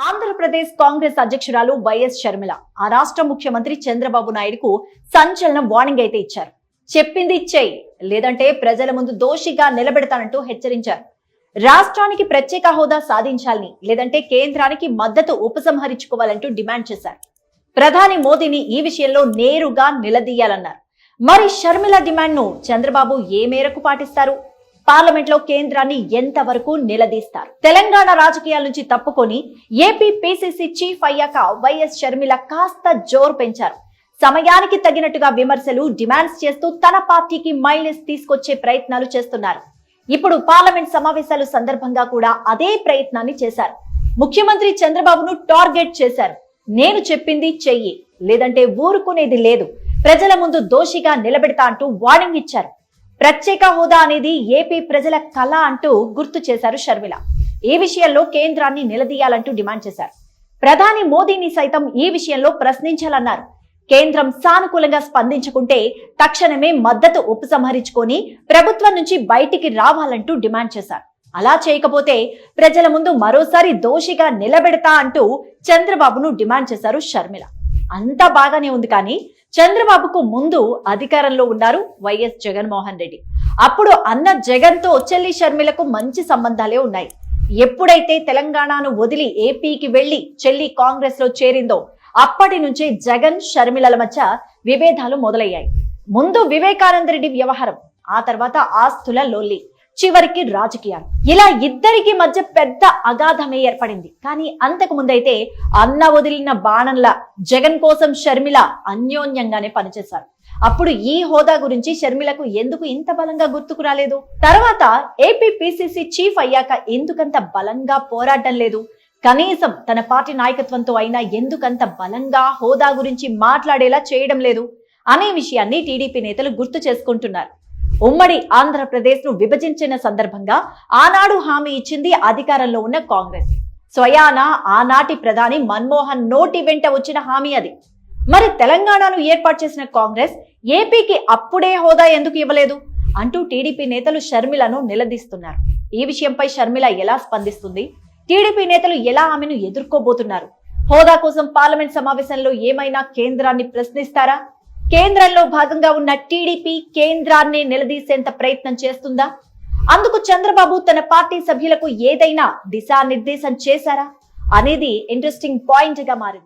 ఆంధ్రప్రదేశ్ కాంగ్రెస్ అధ్యక్షురాలు వైఎస్ షర్మిల ఆ రాష్ట్ర ముఖ్యమంత్రి చంద్రబాబు నాయుడుకు సంచలన వార్నింగ్ అయితే ఇచ్చారు. చెప్పింది చెయ్యి, లేదంటే ప్రజల ముందు దోషిగా నిలబెడతానంటూ హెచ్చరించారు. రాష్ట్రానికి ప్రత్యేక హోదా సాధించాలని, లేదంటే కేంద్రానికి మద్దతు ఉపసంహరించుకోవాలంటూ డిమాండ్ చేశారు. ప్రధాని మోదీని ఈ విషయంలో నేరుగా నిలదీయాలన్నారు. మరి షర్మిల డిమాండ్ ను చంద్రబాబు ఏ మేరకు పాటిస్తారు? పార్లమెంట్ లో కేంద్రాన్ని ఎంతవరకు నిలదీస్తారు? తెలంగాణ రాజకీయాల నుంచి తప్పుకొని ఏపీ పిసిసి చీఫ్ అయ్యాక వైఎస్ షర్మిల కాస్త జోరు పెంచారు. సమయానికి తగినట్టుగా విమర్శలు, డిమాండ్స్ చేస్తూ తన పార్టీకి మైలేజ్ తీసుకొచ్చే ప్రయత్నాలు చేస్తున్నారు. ఇప్పుడు పార్లమెంట్ సమావేశాల సందర్భంగా కూడా అదే ప్రయత్నాన్ని చేశారు. ముఖ్యమంత్రి చంద్రబాబును టార్గెట్ చేశారు. నేను చెప్పింది చెయ్యి, లేదంటే ఊరుకునేది లేదు, ప్రజల ముందు దోషిగా నిలబెడతా అంటూ వార్నింగ్ ఇచ్చారు. ప్రత్యేక హోదా అనేది ఏపీ ప్రజల కళ అంటూ గుర్తు చేశారు షర్మిల. ఈ విషయంలో కేంద్రాన్ని నిలదీయాలంటూ డిమాండ్ చేశారు. ప్రధాని మోదీని సైతం ఈ విషయంలో ప్రశ్నించాలన్నారు. కేంద్రం సానుకూలంగా స్పందించుకుంటే తక్షణమే మద్దతు ఉపసంహరించుకొని ప్రభుత్వం నుంచి బయటికి రావాలంటూ డిమాండ్ చేశారు. అలా చేయకపోతే ప్రజల ముందు మరోసారి దోషిగా నిలబెడతా అంటూ చంద్రబాబును డిమాండ్ చేశారు షర్మిల. అంతా బాగానే ఉంది, కానీ చంద్రబాబుకు ముందు అధికారంలో ఉన్నారు వైఎస్ జగన్మోహన్ రెడ్డి. అప్పుడు అన్న జగన్ తో చెల్లి షర్మిలకు మంచి సంబంధాలే ఉన్నాయి. ఎప్పుడైతే తెలంగాణను వదిలి ఏపీకి వెళ్లి చెల్లి కాంగ్రెస్ లో చేరిందో అప్పటి నుంచే జగన్ షర్మిలల మధ్య విభేదాలు మొదలయ్యాయి. ముందు వివేకానంద రెడ్డి వ్యవహారం, ఆ తర్వాత ఆస్తుల లొల్లి, చివరికి రాజకీయాలు. ఇలా ఇద్దరికి మధ్య పెద్ద అగాధమే ఏర్పడింది. కానీ అంతకు ముందైతే అన్న వదిలిన బాణంలా జగన్ కోసం షర్మిల అన్యోన్యంగానే పనిచేశారు. అప్పుడు ఈ హోదా గురించి షర్మిలకు ఎందుకు ఇంత బలంగా గుర్తుకు రాలేదు? తర్వాత ఏపీ పిసిసి చీఫ్ అయ్యాక ఎందుకంత బలంగా పోరాటం లేదు? కనీసం తన పార్టీ నాయకత్వంతో అయినా ఎందుకంత బలంగా హోదా గురించి మాట్లాడేలా చేయడం లేదు అనే విషయాన్ని టీడీపీ నేతలు గుర్తు చేసుకుంటున్నారు. ఉమ్మడి ఆంధ్రప్రదేశ్ ను విభజించిన సందర్భంగా ఆనాడు హామీ ఇచ్చింది అధికారంలో ఉన్న కాంగ్రెస్. స్వయాన ఆనాటి ప్రధాని మన్మోహన్ నోటి వెంట వచ్చిన హామీ అది. మరి తెలంగాణను ఏర్పాటు చేసిన కాంగ్రెస్ ఏపీకి అప్పుడే హోదా ఎందుకు ఇవ్వలేదు అంటూ టీడీపీ నేతలు షర్మిలను నిలదీస్తున్నారు. ఈ విషయంపై షర్మిల ఎలా స్పందిస్తుంది? టీడీపీ నేతలు ఎలా ఆమెను ఎదుర్కోబోతున్నారు? హోదా కోసం పార్లమెంట్ సమావేశంలో ఏమైనా కేంద్రాన్ని ప్రశ్నిస్తారా? కేంద్రంలో భాగంగా ఉన్న టీడీపీ కేంద్రాన్ని నిలదీసేంత ప్రయత్నం చేస్తుందా? అందుకు చంద్రబాబు తన పార్టీ సభ్యులకు ఏదైనా దిశానిర్దేశం చేశారా అనేది ఇంట్రెస్టింగ్ పాయింట్ గా మారింది.